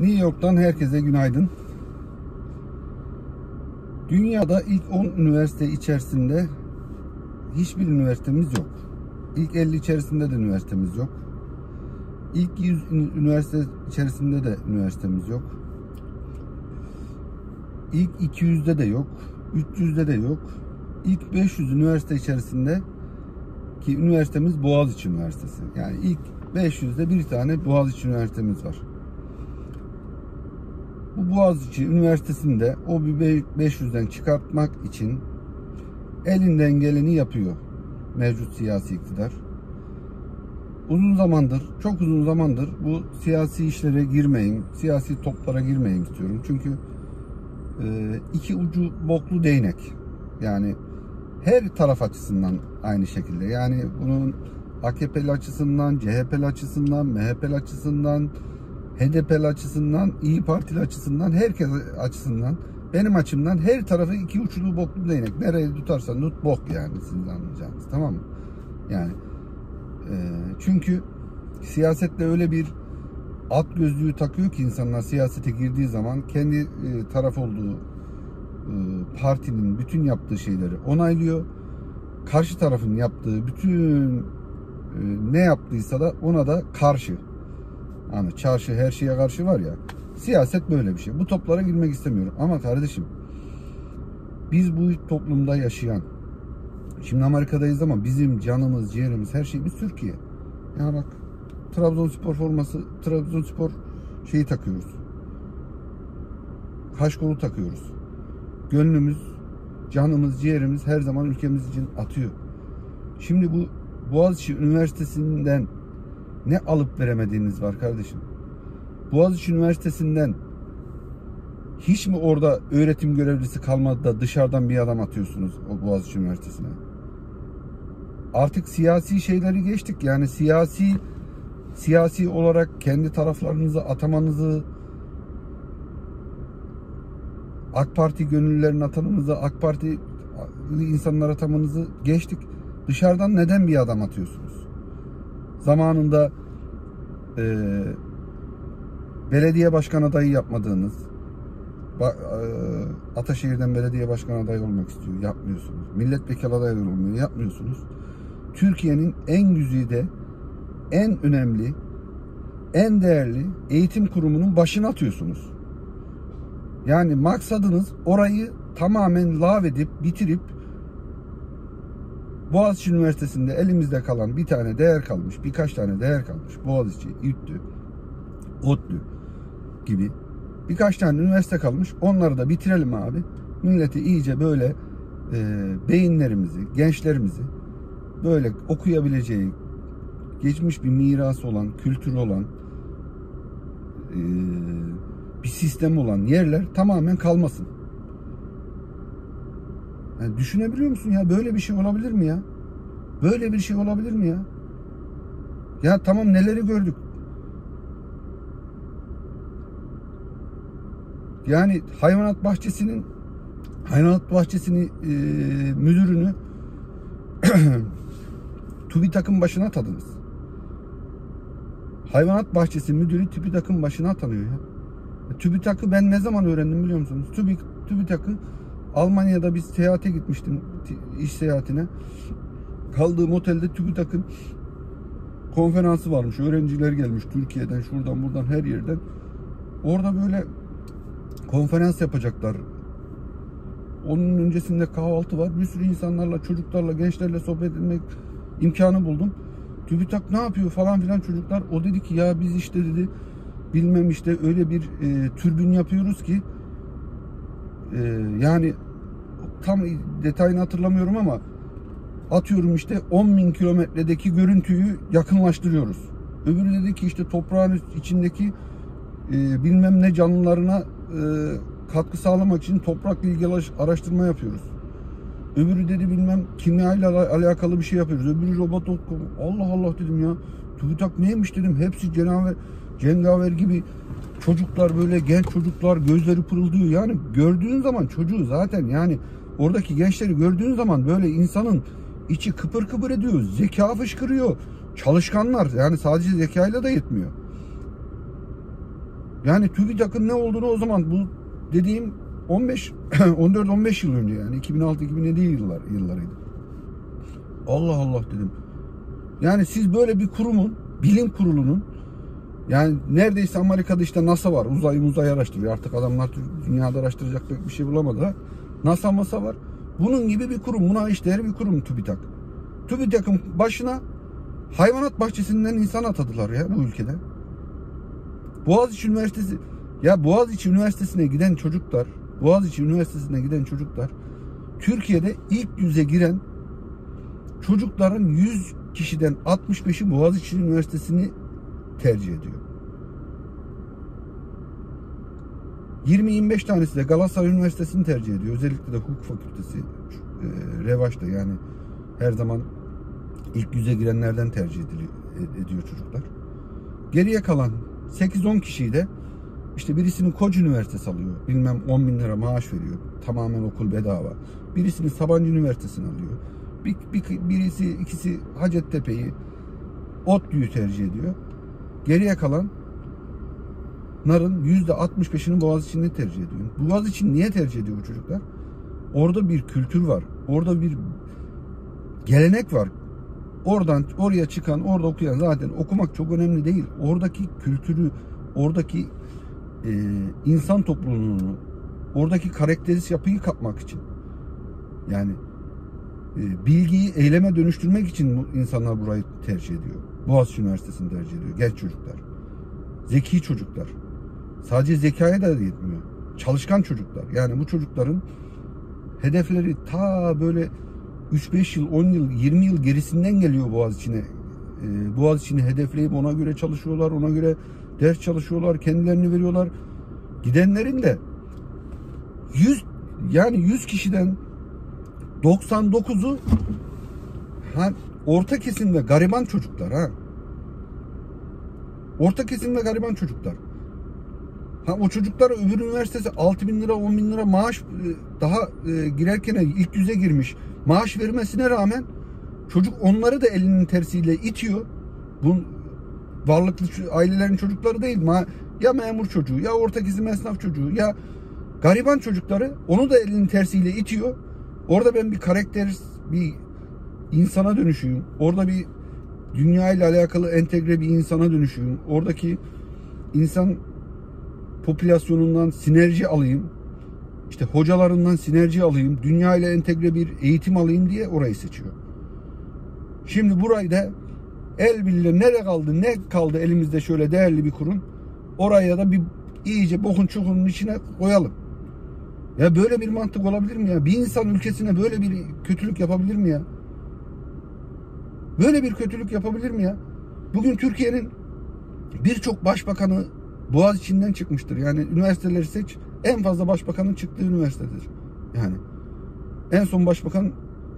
New York'tan herkese günaydın. Dünyada ilk 10 üniversite içerisinde hiçbir üniversitemiz yok. İlk 50 içerisinde de üniversitemiz yok. İlk 100 üniversite içerisinde de üniversitemiz yok. İlk 200'de de yok. 300'de de yok. İlk 500 üniversite içerisinde ki üniversitemiz Boğaziçi Üniversitesi. Yani ilk 500'de bir tane Boğaziçi Üniversitemiz var. Bu Boğaziçi Üniversitesi'nde o 500'den çıkartmak için elinden geleni yapıyor mevcut siyasi iktidar. Çok uzun zamandır bu siyasi işlere girmeyeyim, siyasi toplara girmeyeyim istiyorum. Çünkü iki ucu boklu değnek. Yani her taraf açısından aynı şekilde. Yani bunun AKP'li açısından, CHP'li açısından, MHP'li açısından, HDP'li açısından, İyi Partili açısından, herkes açısından, benim açımdan her tarafı iki uçlu boklu değnek. Nereye tutarsan tut bok yani, sizin anlayacağınız, tamam mı? Yani çünkü siyasette öyle bir at gözlüğü takıyor ki insanlar siyasete girdiği zaman kendi taraf olduğu partinin bütün yaptığı şeyleri onaylıyor. Karşı tarafın yaptığı bütün ne yaptıysa da ona da karşı. Hani çarşı her şeye karşı var ya. Siyaset böyle bir şey. Bu toplara girmek istemiyorum. Ama kardeşim, biz bu toplumda yaşayan, şimdi Amerika'dayız ama bizim canımız, ciğerimiz, her şeyimiz Türkiye. Ya bak, Trabzonspor forması, Trabzonspor şeyi takıyoruz. Kaşkolu takıyoruz. Gönlümüz, canımız, ciğerimiz her zaman ülkemiz için atıyor. Şimdi bu Boğaziçi Üniversitesi'nden ne alıp veremediğiniz var kardeşim? Boğaziçi Üniversitesi'nden hiç mi orada öğretim görevlisi kalmadı da dışarıdan bir adam atıyorsunuz o Boğaziçi Üniversitesi'ne? Artık siyasi şeyleri geçtik. Yani siyasi olarak kendi taraflarınızı atamanızı, AK Parti gönüllülerin atamanızı, AK Parti insanlar atamanızı geçtik. Dışarıdan neden bir adam atıyorsunuz? Zamanında belediye başkan adayı yapmadığınız, Ataşehir'den belediye başkan adayı olmak istiyor, yapmıyorsunuz. Milletvekili adayı olmuyor, yapmıyorsunuz. Türkiye'nin en güzide, en önemli, en değerli eğitim kurumunun başına atıyorsunuz. Yani maksadınız orayı tamamen lağvedip, bitirip Boğaziçi Üniversitesi'nde elimizde kalan bir tane değer kalmış, birkaç tane değer kalmış. Boğaziçi, İTÜ, ODTÜ gibi birkaç tane üniversite kalmış. Onları da bitirelim abi. Milleti iyice böyle beyinlerimizi, gençlerimizi böyle okuyabileceği, geçmiş bir mirası olan, kültürü olan, bir sistem olan yerler tamamen kalmasın. Yani düşünebiliyor musun ya? Böyle bir şey olabilir mi ya? Böyle bir şey olabilir mi ya? Ya tamam, neleri gördük? Yani hayvanat bahçesini müdürünü TÜBİTAK'ın başına atadınız. Hayvanat bahçesi müdürü TÜBİTAK'ın başına atanıyor ya. TÜBİTAK'ı ben ne zaman öğrendim biliyor musunuz? TÜBİTAK'ı Almanya'da bir seyahate gitmiştim, iş seyahatine. Kaldığım otelde TÜBİTAK'ın konferansı varmış. Öğrenciler gelmiş Türkiye'den, şuradan buradan, her yerden. Orada böyle konferans yapacaklar. Onun öncesinde kahvaltı var. Bir sürü insanlarla, çocuklarla, gençlerle sohbet etmek imkanı buldum. TÜBİTAK ne yapıyor falan filan çocuklar. O dedi ki ya biz işte dedi bilmem işte öyle bir türbin yapıyoruz ki yani tam detayını hatırlamıyorum ama atıyorum işte 10.000 kilometredeki görüntüyü yakınlaştırıyoruz. Öbürü dedi ki işte toprağın içindeki bilmem ne canlılarına katkı sağlamak için toprakla ilgili araştırma yapıyoruz. Öbürü dedi bilmem kimya ile alakalı bir şey yapıyoruz. Öbürü robot. Allah Allah dedim ya. TÜBİTAK neymiş dedim. Hepsi cengaver gibi çocuklar, böyle genç çocuklar, gözleri pırıldıyor. Yani gördüğün zaman çocuğu zaten, yani oradaki gençleri gördüğün zaman böyle insanın içi kıpır kıpır ediyor. Zeka fışkırıyor. Çalışkanlar, yani sadece zekayla da yetmiyor. Yani TÜBİTAK'ın ne olduğunu o zaman, bu dediğim 14-15 yıl önce, yani 2006-2007 yıllarıydı. Allah Allah dedim. Yani siz böyle bir kurumun, bilim kurulunun, yani neredeyse Amerika'da işte NASA var. Uzay araştırıyor. Artık adamlar dünyada araştıracak pek bir şey bulamadılar. NASA var. Bunun gibi bir kurum. Buna eşdeğer bir kurum TÜBİTAK. TÜBİTAK'ın başına hayvanat bahçesinden insan atadılar ya bu ülkede. Boğaziçi Üniversitesi'ne giden çocuklar Türkiye'de ilk 100'e giren çocukların 100 kişiden 65'i Boğaziçi Üniversitesi'ni tercih ediyor. 20-25 tanesi de Galatasaray Üniversitesi'ni tercih ediyor. Özellikle de hukuk fakültesi revaçta, yani her zaman ilk 100'e girenlerden tercih ediyor çocuklar. Geriye kalan 8-10 kişiyi de işte birisinin Koç Üniversitesi alıyor. Bilmem 10 bin lira maaş veriyor. Tamamen okul bedava. Birisinin Sabancı Üniversitesi'ni alıyor. İkisi Hacettepe'yi, ODTÜ'yü tercih ediyor. Geriye kalanların %65'ini Boğaziçi'ni tercih ediyor. Boğaziçi'ni niye tercih ediyor bu çocuklar? Orada bir kültür var. Orada bir gelenek var. Oradan oraya çıkan, orada okuyan, zaten okumak çok önemli değil. Oradaki kültürü, oradaki insan topluluğunu, oradaki karakteristik yapıyı kapmak için. Yani bilgiyi eyleme dönüştürmek için insanlar burayı tercih ediyor. Boğaziçi Üniversitesi'ni tercih ediyor. Genç çocuklar. Zeki çocuklar. Sadece zekaya da yetmiyor. Çalışkan çocuklar. Yani bu çocukların hedefleri ta böyle 3-5 yıl, 10 yıl, 20 yıl gerisinden geliyor Boğaziçi'ne. Boğaziçi'ni hedefleyip ona göre çalışıyorlar. Ona göre ders çalışıyorlar. Kendilerini veriyorlar. Gidenlerin de 100 kişiden 99'u orta kesim ve gariban çocuklar ha. Orta kesim ve gariban çocuklar. O çocuklar öbür üniversitesi 6 bin lira 10 bin lira maaş daha girerken ilk 100'e girmiş. Maaş vermesine rağmen çocuk onları da elinin tersiyle itiyor. Bu varlıklı ailelerin çocukları değil. Ya memur çocuğu, ya orta kesim esnaf çocuğu, ya gariban çocukları onu da elinin tersiyle itiyor. Orada ben bir bir insana dönüşüyüm. Orada bir dünya ile alakalı entegre bir insana dönüşüyüm. Oradaki insan popülasyonundan sinerji alayım. İşte hocalarından sinerji alayım. Dünya ile entegre bir eğitim alayım diye orayı seçiyor. Şimdi burayı da el birliğiyle ne kaldı elimizde şöyle değerli bir kurum. Oraya da bir iyice bokun çukurun içine koyalım. Ya böyle bir mantık olabilir mi ya? Bir insan ülkesine böyle bir kötülük yapabilir mi ya? Böyle bir kötülük yapabilir mi ya? Bugün Türkiye'nin birçok başbakanı Boğaziçi'nden çıkmıştır. Yani üniversiteleri seç, en fazla başbakanın çıktığı üniversitedir. Yani en son başbakan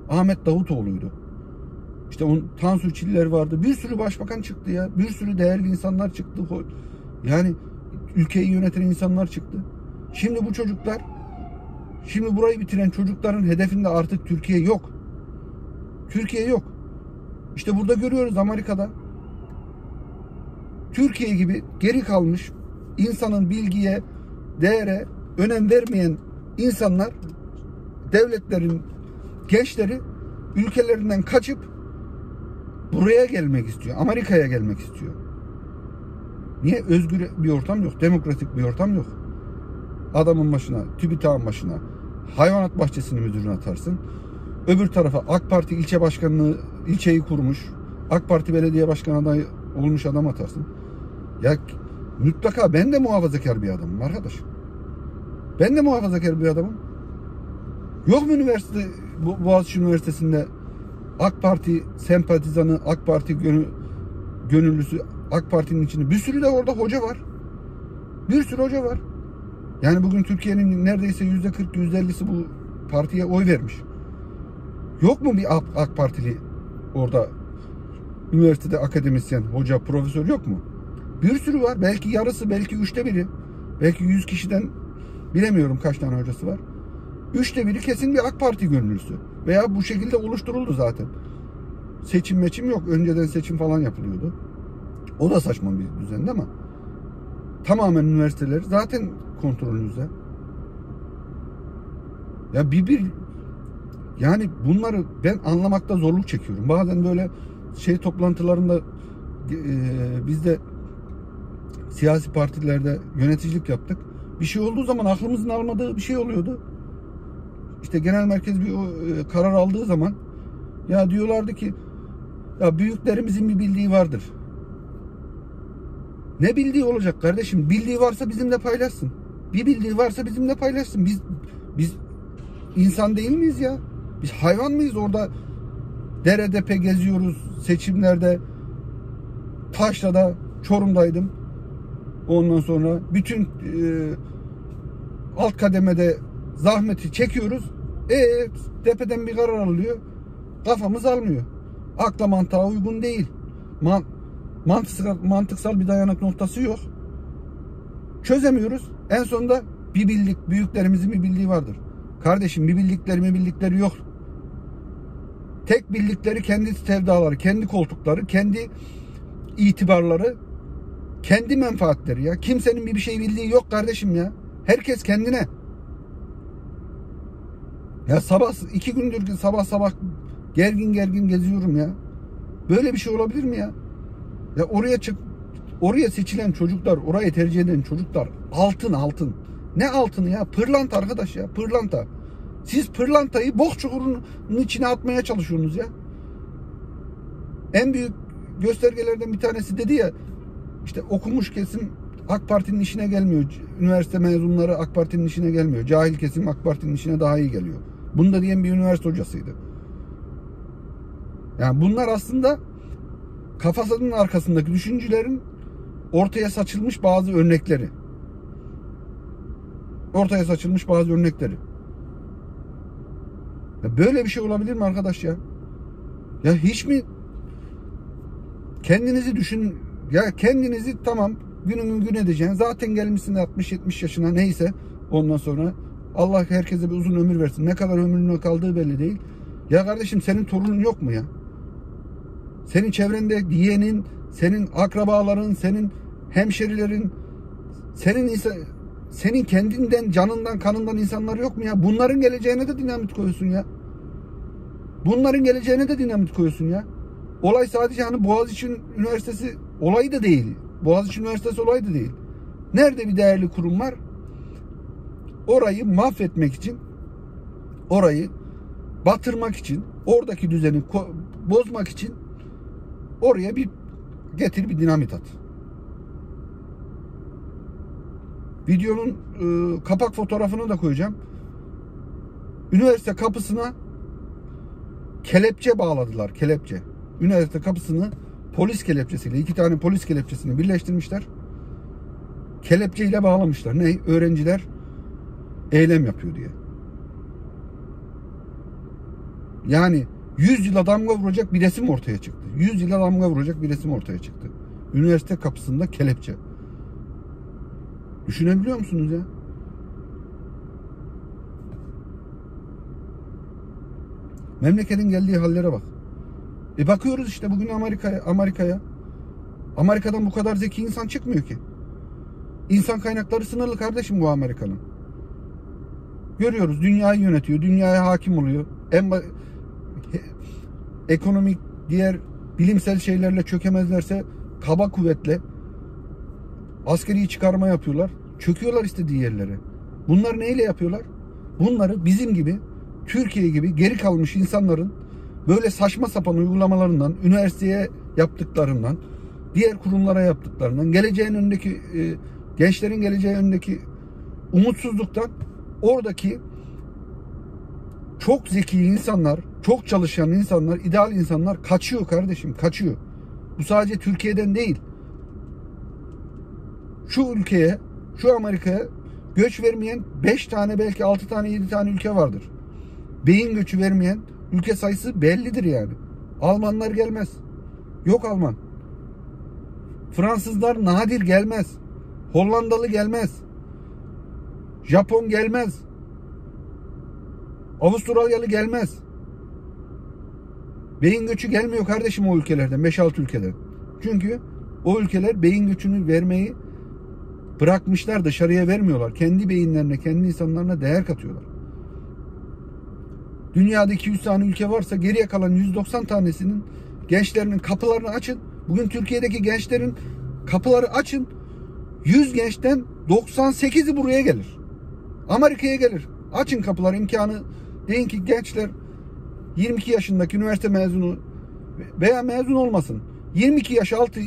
Ahmet Davutoğlu'ydu. İşte Tansu Çiller vardı. Bir sürü başbakan çıktı ya. Bir sürü değerli insanlar çıktı. Yani ülkeyi yöneten insanlar çıktı. Şimdi bu çocuklar, şimdi burayı bitiren çocukların hedefinde artık Türkiye yok. Türkiye yok. İşte burada görüyoruz Amerika'da. Türkiye gibi geri kalmış, insanın bilgiye, değere önem vermeyen insanlar, devletlerin gençleri ülkelerinden kaçıp buraya gelmek istiyor. Amerika'ya gelmek istiyor. Niye? Özgür bir ortam yok. Demokratik bir ortam yok. Adamın başına, TÜBİTAK'ın başına hayvanat bahçesinin müdürünü atarsın. Öbür tarafa AK Parti ilçe başkanlığı, ilçeyi kurmuş. AK Parti belediye başkanı adayı olmuş adam atarsın. Ya mutlaka ben de muhafazakar bir adamım arkadaş. Ben de muhafazakar bir adamım. Yok mu Boğaziçi Üniversitesi'nde AK Parti sempatizanı, AK Parti gönüllüsü, AK Parti'nin içinde bir sürü de orada hoca var. Bir sürü hoca var. Yani bugün Türkiye'nin neredeyse %40, %50'si bu partiye oy vermiş. Yok mu bir AK Partili orada üniversitede akademisyen, hoca, profesör yok mu? Bir sürü var. Belki yarısı, belki 1/3. Belki 100 kişiden bilemiyorum kaç tane hocası var. 1/3 kesin bir AK Parti gönüllüsü. Veya bu şekilde oluşturuldu zaten. Seçim yok. Önceden seçim falan yapılıyordu. O da saçma bir düzendi ama tamamen üniversiteler zaten kontrolünüzde. Ya yani bunları ben anlamakta zorluk çekiyorum. Bazen böyle toplantılarında biz de siyasi partilerde yöneticilik yaptık. Bir şey olduğu zaman aklımızın almadığı bir şey oluyordu. İşte genel merkez bir karar aldığı zaman ya diyorlardı ki ya büyüklerimizin bir bildiği vardır. Ne bildiği olacak kardeşim? Bildiği varsa bizimle paylaşsın. Bir bildiği varsa bizimle paylaşsın. Biz insan değil miyiz ya? Biz hayvan mıyız orada? Deredepe geziyoruz seçimlerde. Taşra'da, Çorum'daydım. Ondan sonra bütün alt kademede zahmeti çekiyoruz. Tepeden bir karar alıyor. Kafamız almıyor. Akla mantığa uygun değil. Mantıksal bir dayanak noktası yok. Çözemiyoruz. En sonunda büyüklerimizin bir bildiği vardır. Kardeşim bir bildikleri yok. Tek bildikleri kendi sevdaları, kendi koltukları, kendi itibarları, kendi menfaatleri ya. Kimsenin bir şey bildiği yok kardeşim ya. Herkes kendine. Ya 2 gündür sabah gergin geziyorum ya. Böyle bir şey olabilir mi ya? Ya oraya seçilen çocuklar, oraya tercih eden çocuklar altın. Ne altını ya? Pırlanta arkadaş ya, pırlanta. Siz pırlantayı bok çukurunun içine atmaya çalışıyorsunuz ya. En büyük göstergelerden bir tanesi dedi ya, işte okumuş kesim AK Parti'nin işine gelmiyor. Üniversite mezunları AK Parti'nin işine gelmiyor. Cahil kesim AK Parti'nin işine daha iyi geliyor. Bunu da diyen bir üniversite hocasıydı. Yani bunlar aslında kafasının arkasındaki düşüncelerin ortaya saçılmış bazı örnekleri. Ya böyle bir şey olabilir mi arkadaş ya? Ya hiç mi kendinizi düşün ya, kendinizi tamam gün edeceksin. Zaten gelmişsin 60-70 yaşına neyse, ondan sonra Allah herkese bir uzun ömür versin. Ne kadar ömrüne kaldığı belli değil. Ya kardeşim senin torunun yok mu ya? Senin çevrende yeğenin, senin akrabaların, senin hemşerilerin, senin kendinden, canından, kanından insanlar yok mu ya? Bunların geleceğine de dinamit koyuyorsun ya. Olay sadece hani Boğaziçi Üniversitesi olayı da değil. Nerede bir değerli kurum var? Orayı mahvetmek için, orayı batırmak için, oradaki düzeni bozmak için oraya bir dinamit at. Videonun kapak fotoğrafını da koyacağım. Üniversite kapısına kelepçe bağladılar. Kelepçe. Üniversite kapısını polis kelepçesiyle, 2 tane polis kelepçesini birleştirmişler. Kelepçeyle bağlamışlar. Ne? Öğrenciler eylem yapıyor diye. Yani 100 yıla damga vuracak bir resim ortaya çıktı. Üniversite kapısında kelepçe. Düşünebiliyor musunuz ya? Memleketin geldiği hallere bak. Bakıyoruz işte bugün Amerika'ya. Amerika'dan bu kadar zeki insan çıkmıyor ki. İnsan kaynakları sınırlı kardeşim bu Amerika'nın. Görüyoruz, dünyayı yönetiyor, dünyaya hakim oluyor. Ekonomik, diğer bilimsel şeylerle çökemezlerse kaba kuvvetle askeri çıkarma yapıyorlar. Çöküyorlar istediği yerlere. Bunları neyle yapıyorlar? Bunları bizim gibi, Türkiye gibi geri kalmış insanların böyle saçma sapan uygulamalarından, üniversiteye yaptıklarından, diğer kurumlara yaptıklarından, gençlerin geleceği önündeki umutsuzluktan, oradaki çok zeki insanlar, çok çalışan insanlar, ideal insanlar kaçıyor kardeşim, kaçıyor. Bu sadece Türkiye'den değil. Şu ülkeye, şu Amerika'ya göç vermeyen 5 tane, belki 6 tane, 7 tane ülke vardır. Beyin göçü vermeyen ülke sayısı bellidir yani. Almanlar gelmez. Yok Alman. Fransızlar nadir gelmez. Hollandalı gelmez. Japon gelmez. Avustralyalı gelmez. Beyin göçü gelmiyor kardeşim o ülkelerden. 5-6 ülkeden. Çünkü o ülkeler beyin göçünü vermeyi bırakmışlar, dışarıya vermiyorlar. Kendi beyinlerine, kendi insanlarına değer katıyorlar. Dünyada 200 tane ülke varsa geriye kalan 190 tanesinin gençlerinin kapılarını açın. Bugün Türkiye'deki gençlerin kapıları açın. 100 gençten 98'i buraya gelir. Amerika'ya gelir. Açın kapıları, imkanı. Deyin ki gençler 22 yaşındaki üniversite mezunu veya mezun olmasın, 22 yaş altı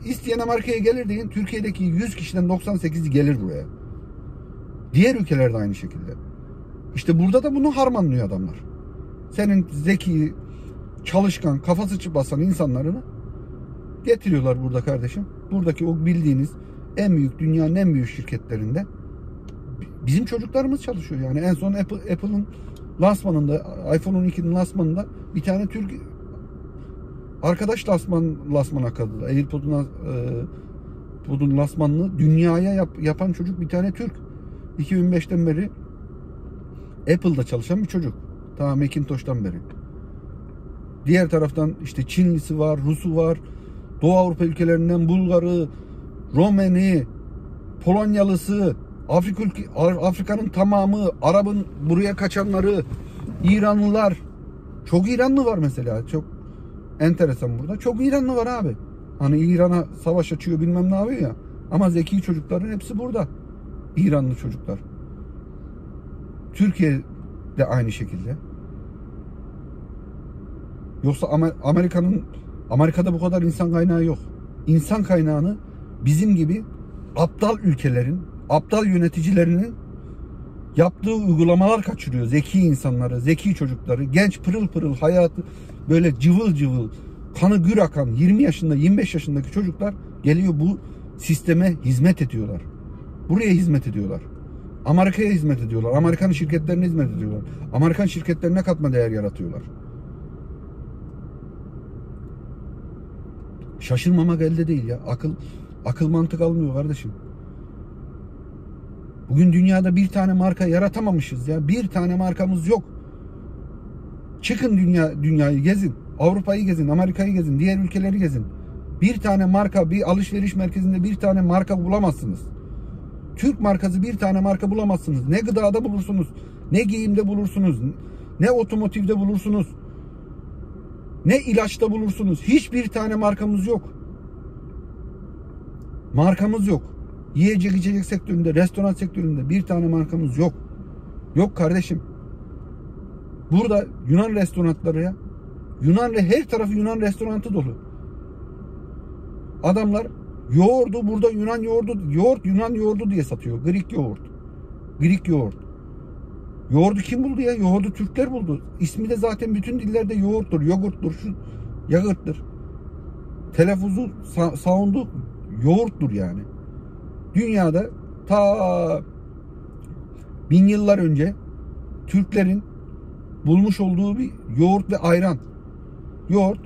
isteyen Amerika'ya gelir deyin. Türkiye'deki 100 kişiden 98'i gelir buraya. Diğer ülkelerde aynı şekilde. İşte burada da bunu harmanlıyor adamlar. Senin zeki, çalışkan, kafası basan insanlarını getiriyorlar burada kardeşim. Buradaki o bildiğiniz en büyük, dünyanın en büyük şirketlerinde bizim çocuklarımız çalışıyor. Yani en son Apple'ın lansmanında, iPhone 12'nin lansmanında bir tane Türk arkadaş lansmana katıldı. AirPod'un lansmanını dünyaya yapan çocuk bir tane Türk. 2005'ten beri Apple'da çalışan bir çocuk. Ta Macintosh'tan beri. Diğer taraftan işte Çinlisi var, Rusu var, Doğu Avrupa ülkelerinden Bulgarı, Romeni, Polonyalısı, Afrika'nın tamamı, Arap'ın buraya kaçanları, İranlılar. Çok İranlı var mesela. Çok enteresan burada. Çok İranlı var abi. Hani İran'a savaş açıyor bilmem ne yapıyor ya. Ama zeki çocukların hepsi burada. İranlı çocuklar. Türkiye de aynı şekilde. Yoksa Amerika'da bu kadar insan kaynağı yok. İnsan kaynağını bizim gibi aptal ülkelerin, aptal yöneticilerinin yaptığı uygulamalar kaçırıyor. Zeki insanları, zeki çocukları, genç pırıl pırıl hayatı böyle cıvıl cıvıl, kanı gür akan 20 yaşında, 25 yaşındaki çocuklar geliyor bu sisteme hizmet ediyorlar. Buraya hizmet ediyorlar. Amerika'ya hizmet ediyorlar. Amerikan şirketlerine hizmet ediyorlar. Amerikan şirketlerine katma değer yaratıyorlar. Şaşırmamak elde değil ya. Akıl mantık almıyor kardeşim. Bugün dünyada bir tane marka yaratamamışız ya. Bir tane markamız yok. Çıkın dünyayı gezin. Avrupa'yı gezin, Amerika'yı gezin, diğer ülkeleri gezin. Bir tane marka, bir alışveriş merkezinde bir tane marka bulamazsınız. Türk markası bir tane marka bulamazsınız. Ne gıdada bulursunuz, ne giyimde bulursunuz, ne otomotivde bulursunuz, ne ilaçta bulursunuz. Hiçbir tane markamız yok. Markamız yok. Yiyecek içecek sektöründe, restoran sektöründe bir tane markamız yok. Yok kardeşim. Burada Yunan restoranları ya. Her tarafı Yunan restoranı dolu. Adamlar yoğurdu burada Yunan yoğurdu diye satıyor. Greek yoğurt. Yoğurdu kim buldu ya? Yoğurdu Türkler buldu. İsmi de zaten bütün dillerde yoğurttur, yogurttur, yagırttır. Telaffuzu, sound'u yoğurttur yani. Dünyada ta 1000 yıllar önce Türklerin bulmuş olduğu bir yoğurt ve ayran. Yoğurt.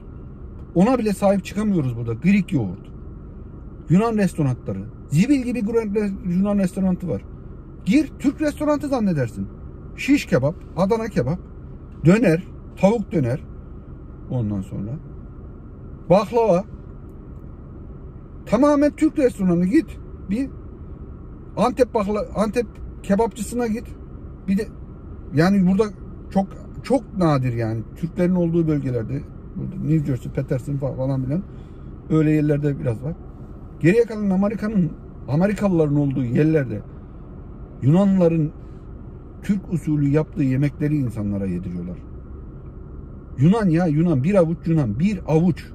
Ona bile sahip çıkamıyoruz burada. Greek yoğurt. Yunan restoranları. Zibil gibi Yunan restoranı var. Gir, Türk restoranı zannedersin. Şiş kebap, Adana kebap, döner, tavuk döner. Ondan sonra baklava. Tamamen Türk restoranı. Git bir Antep kebapçısına git. Bir de yani burada çok nadir yani Türklerin olduğu bölgelerde, burada New Jersey, Peterson falan filan öyle yerlerde biraz var. Geriye kalan Amerikalıların olduğu yerlerde Yunanlıların Türk usulü yaptığı yemekleri insanlara yediriyorlar. Yunan bir avuç Yunan, bir avuç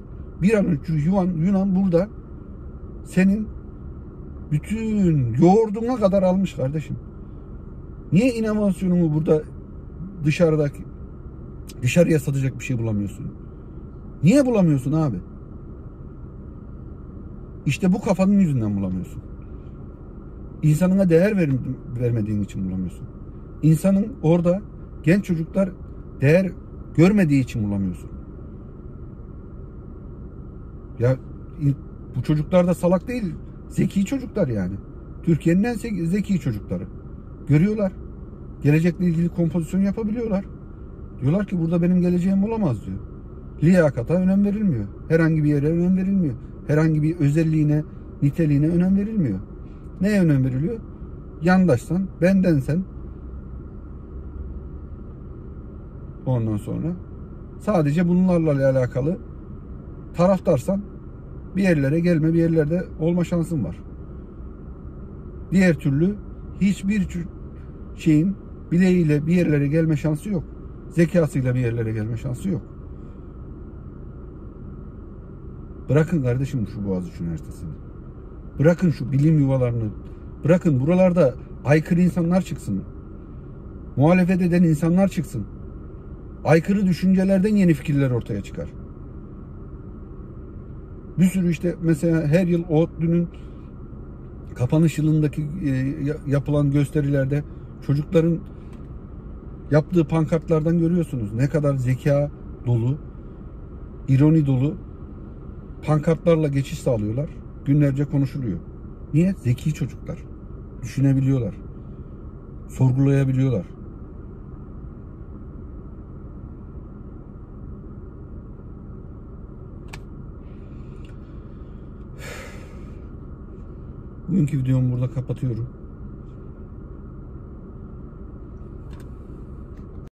Yunan burada senin bütün yoğurduna kadar almış kardeşim. Niye inovasyonumu burada dışarıya satacak bir şey bulamıyorsun? Niye bulamıyorsun abi? İşte bu kafanın yüzünden bulamıyorsun. İnsanına değer vermediğin için bulamıyorsun. İnsanın orada genç çocuklar değer görmediği için bulamıyorsun. Ya bu çocuklar da salak değil. Zeki çocuklar yani. Türkiye'nin en zeki çocukları. Görüyorlar. Gelecekle ilgili kompozisyon yapabiliyorlar. Diyorlar ki burada benim geleceğim olamaz diyor. Liyakata önem verilmiyor. Herhangi bir yere önem verilmiyor. Herhangi bir özelliğine, niteliğine önem verilmiyor. Neye önem veriliyor? Yandaşsan, bendensen, ondan sonra sadece bunlarla alakalı taraftarsan bir yerlere gelme, bir yerlerde olma şansın var. Diğer türlü hiçbir şeyin bileğiyle bir yerlere gelme şansı yok. Zekasıyla bir yerlere gelme şansı yok. Bırakın kardeşim şu Boğaziçi Üniversitesi'ni. Bırakın şu bilim yuvalarını. Bırakın buralarda aykırı insanlar çıksın. Muhalefet eden insanlar çıksın. Aykırı düşüncelerden yeni fikirler ortaya çıkar. Bir sürü işte mesela her yıl ODTÜ'nün kapanış yılındaki yapılan gösterilerde çocukların yaptığı pankartlardan görüyorsunuz. Ne kadar zeka dolu, ironi dolu pankartlarla geçiş sağlıyorlar. Günlerce konuşuluyor. Niye? Zeki çocuklar. Düşünebiliyorlar. Sorgulayabiliyorlar. Bugünkü videomu burada kapatıyorum.